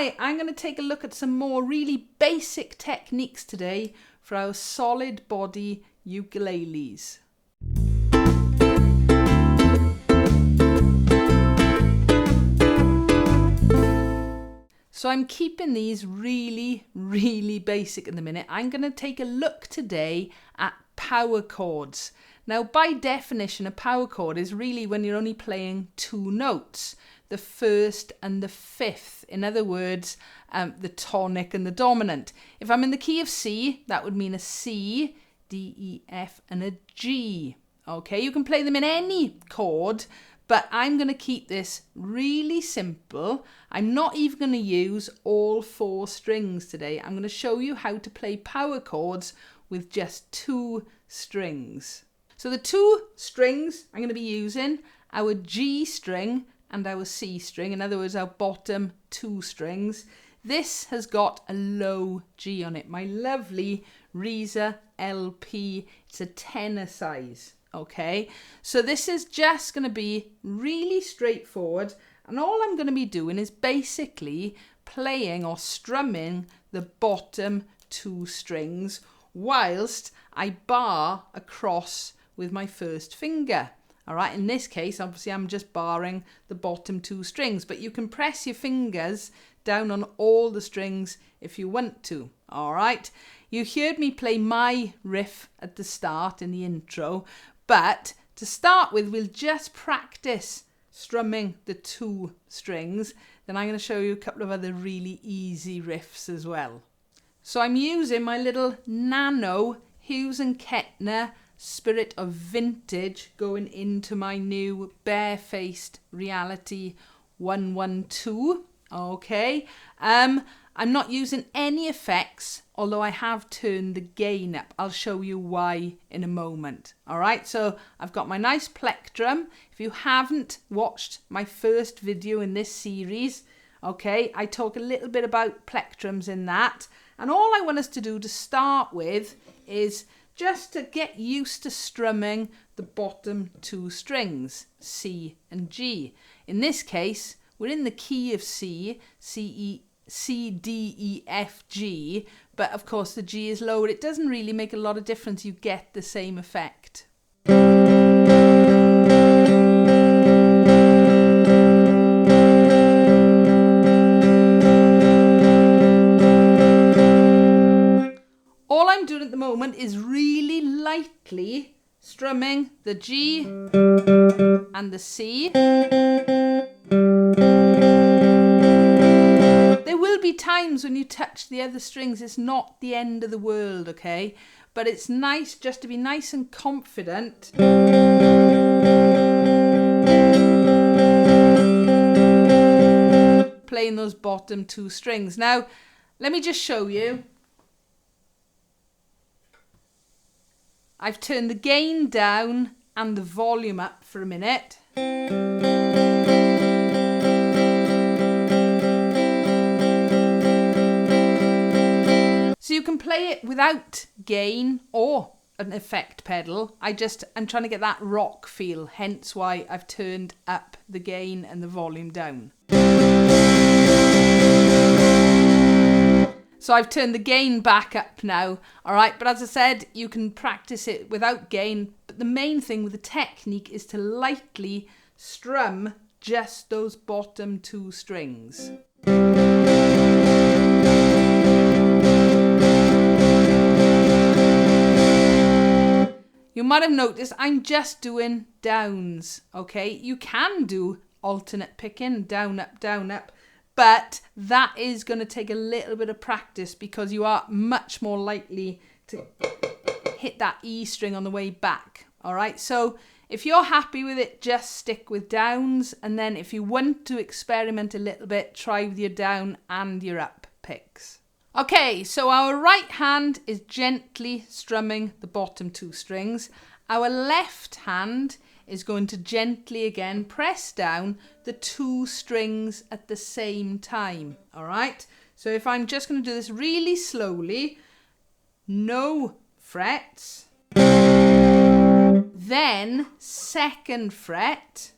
right, I'm going to take a look at some more really basic techniques today for our solid body ukuleles. So I'm keeping these really basic in the minute. I'm going to take a look today at power chords. Now, by definition, a power chord is really when you're only playing two notes, the first and the fifth. In other words, the tonic and the dominant. If I'm in the key of C, that would mean a C, D, E, F, and a G. Okay, you can play them in any chord, but I'm going to keep this really simple. I'm not even going to use all 4 strings today. I'm going to show you how to play power chords with just 2 strings. So the 2 strings I'm going to be using, our G string and our C string. In other words, our bottom 2 strings. This has got a low G on it. My lovely Risa LP. It's a tenor size. Okay, so this is just going to be really straightforward, and all I'm going to be doing is basically playing or strumming the bottom 2 strings whilst I bar across with my first finger. All right, in this case, obviously I'm just barring the bottom 2 strings, but you can press your fingers down on all the strings if you want to. All right, you heard me play my riff at the start in the intro. But to start with, we'll just practice strumming the 2 strings. Then I'm going to show you a couple of other really easy riffs as well. So I'm using my little Nano Hughes and Kettner Spirit of Vintage going into my new Barefaced Reality 112. Okay. I'm not using any effects, although I have turned the gain up. I'll show you why in a moment. All right, so I've got my nice plectrum. If you haven't watched my first video in this series, okay, I talk a little bit about plectrums in that. And all I want us to do to start with is just to get used to strumming the bottom 2 strings, C and G. In this case, we're in the key of C, C, D, E, F, G, but of course the G is lower. It doesn't really make a lot of difference. You get the same effect. All I'm doing at the moment is really lightly strumming the G and the C. Times when you touch the other strings, it's not the end of the world, okay? But it's nice just to be nice and confident. Playing those bottom 2 strings. Now, let me just show you. I've turned the gain down and the volume up for a minute. So you can play it without gain or an effect pedal. I'm trying to get that rock feel, hence why I've turned up the gain and the volume down. So I've turned the gain back up now, all right? But as I said, you can practice it without gain. But the main thing with the technique is to lightly strum just those bottom 2 strings. You might have noticed I'm just doing downs, okay? You can do alternate picking, down, up, but that is going to take a little bit of practice because you are much more likely to hit that E string on the way back, all right? So if you're happy with it, just stick with downs, and then if you want to experiment a little bit, try with your down and your up picks. Okay, so our right hand is gently strumming the bottom 2 strings. Our left hand is going to gently again press down the 2 strings at the same time. All right, so if I'm just going to do this really slowly, no frets, then 2nd fret,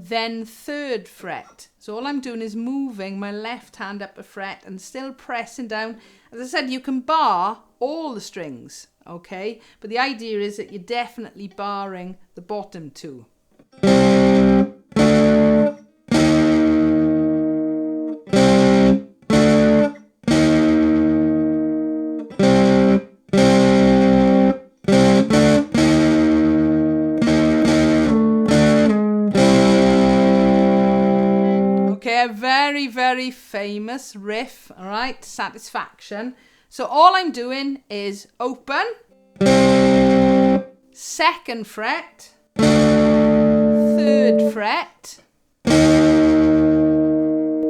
then 3rd fret. So all I'm doing is moving my left hand up a fret and still pressing down. As I said, you can bar all the strings, okay? But the idea is that you're definitely barring the bottom 2. Okay, a very, very famous riff, all right, Satisfaction. So all I'm doing is open, 2nd fret, 3rd fret,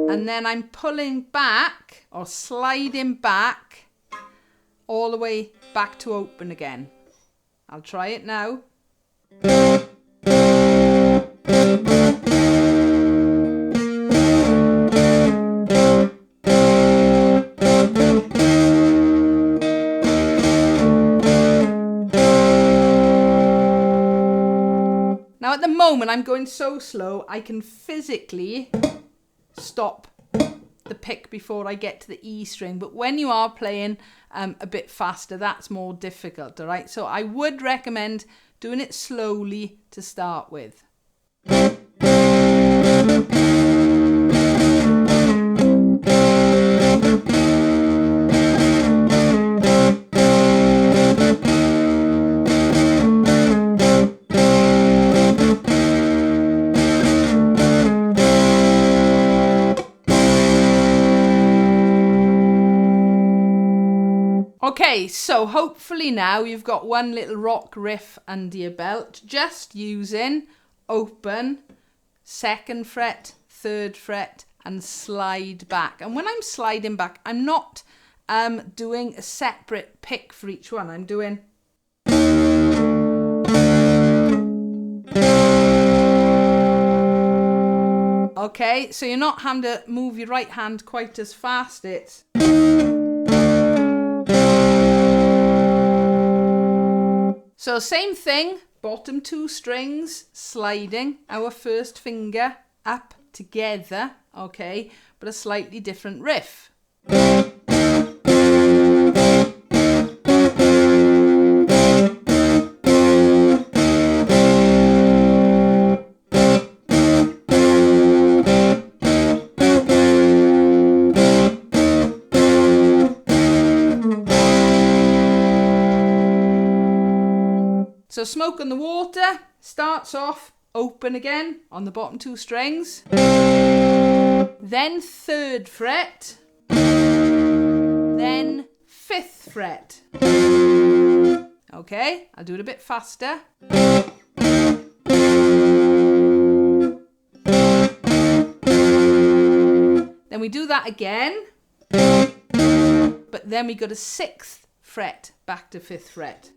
and then I'm pulling back or sliding back all the way back to open again. I'll try it now. Now at the moment I'm going so slow I can physically stop the pick before I get to the E string, but when you are playing a bit faster, that's more difficult, all right? So I would recommend doing it slowly to start with. Okay, so hopefully now you've got one little rock riff under your belt, just using open, 2nd fret, 3rd fret, and slide back. And when I'm sliding back, I'm not doing a separate pick for each one. I'm doing... Okay, so you're not having to move your right hand quite as fast. It's... So same thing, bottom 2 strings, sliding our 1st finger up together, okay, but a slightly different riff. So Smoke on the Water starts off open again on the bottom 2 strings, then 3rd fret, then 5th fret. Okay, I'll do it a bit faster. Then we do that again, but then we go to 6th fret back to 5th fret.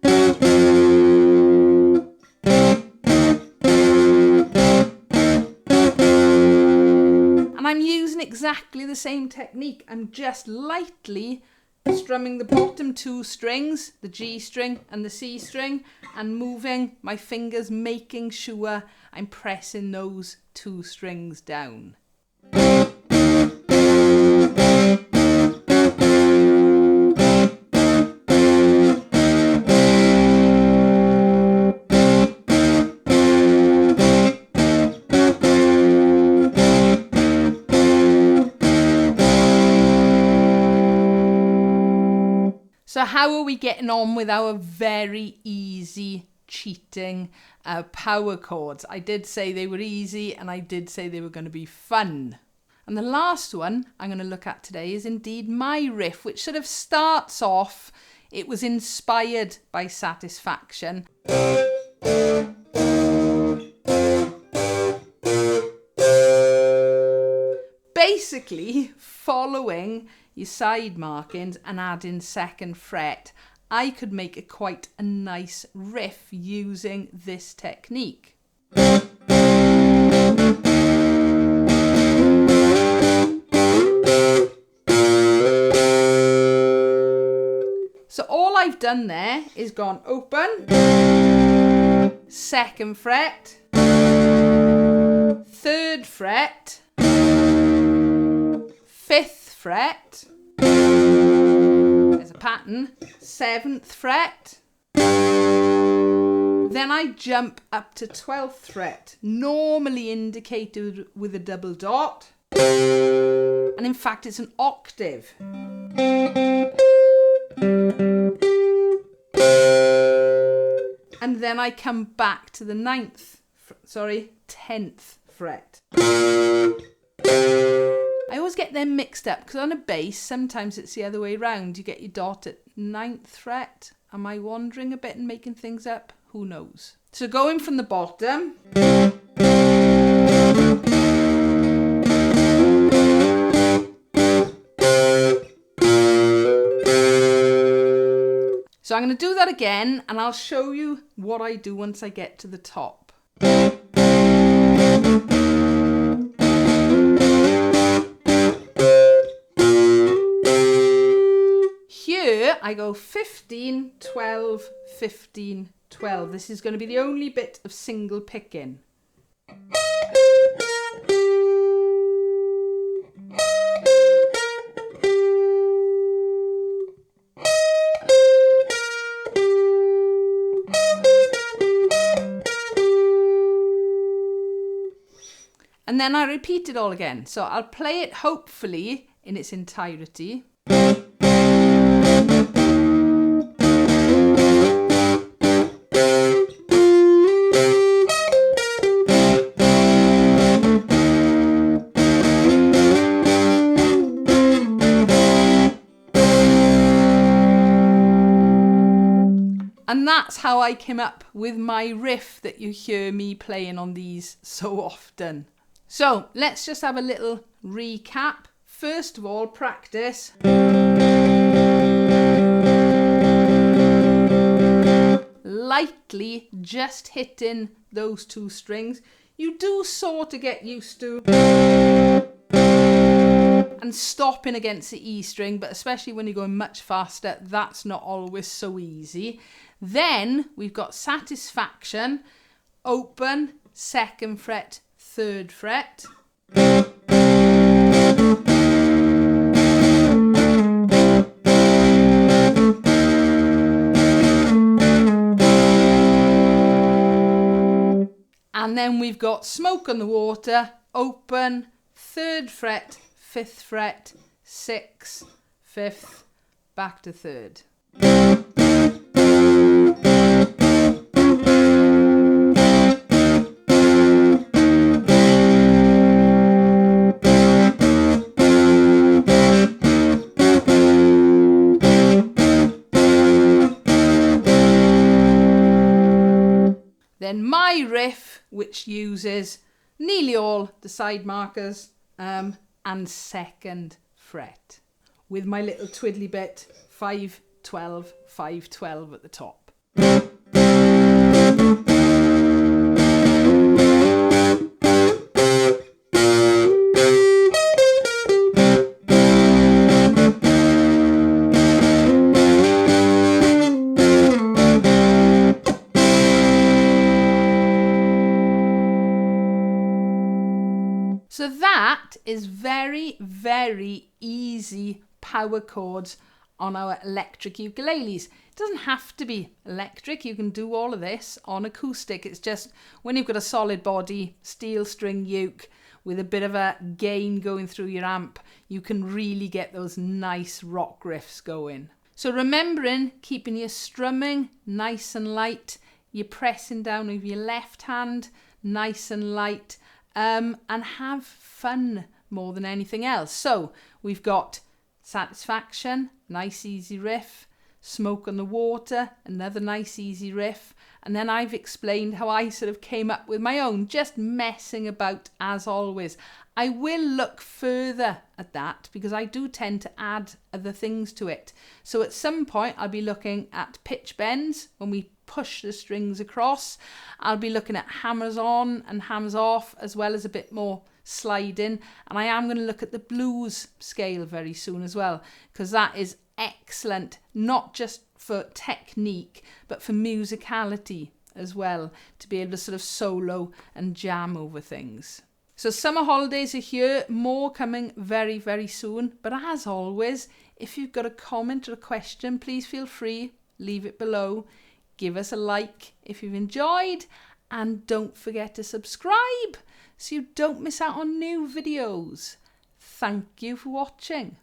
And I'm using exactly the same technique. I'm just lightly strumming the bottom 2 strings, the G string and the C string, and moving my fingers, making sure I'm pressing those 2 strings down. So how are we getting on with our very easy, cheating power chords? I did say they were easy, and I did say they were going to be fun. And the last one I'm going to look at today is indeed my riff, which sort of starts off, it was inspired by Satisfaction. Basically, following your side markings and adding 2nd fret, I could make it quite a nice riff using this technique. So all I've done there is gone open, 2nd fret, 3rd 3rd fret, 5th fret, there's a pattern, 7th fret, then I jump up to 12th fret, normally indicated with a double dot, and in fact it's an octave. And then I come back to the 10th fret. I always get them mixed up because on a bass, sometimes it's the other way around. You get your dot at 9th fret. Am I wandering a bit and making things up? Who knows? So going from the bottom. So I'm going to do that again and I'll show you what I do once I get to the top. Here I go 15, 12, 15, 12. This is going to be the only bit of single picking. And then I repeat it all again. So I'll play it hopefully in its entirety. And that's how I came up with my riff that you hear me playing on these so often. So let's just have a little recap. First of all, practice. Lightly just hitting those 2 strings. You do sort of get used to and stopping against the E string, but especially when you're going much faster, that's not always so easy. Then we've got satisfaction, open, 2nd fret, 3rd fret. And then we've got smoke on the water, open, 3rd fret, 5th fret, 6th, 5th, back to 3rd. Then my riff, which uses nearly all the side markers and 2nd fret, with my little twiddly bit, 5, 12, 5, 12 at the top. So that is very, very easy power chords on our electric ukuleles. It doesn't have to be electric. You can do all of this on acoustic. It's just when you've got a solid body, steel string uke with a bit of a gain going through your amp, you can really get those nice rock riffs going. So remembering keeping your strumming nice and light, you're pressing down with your left hand, nice and light, and have fun more than anything else. So we've got satisfaction, nice easy riff, smoke on the water, another nice easy riff, and then I've explained how I sort of came up with my own, just messing about as always. I will look further at that because I do tend to add other things to it. So at some point I'll be looking at pitch bends when we push the strings across. I'll be looking at hammers on and hammers off, as well as a bit more sliding. And I am going to look at the blues scale very soon as well, because that is excellent, not just for technique, but for musicality as well, to be able to sort of solo and jam over things. So summer holidays are here, more coming very, very soon. But as always, if you've got a comment or a question, please feel free, leave it below. Give us a like if you've enjoyed, and don't forget to subscribe so you don't miss out on new videos. Thank you for watching.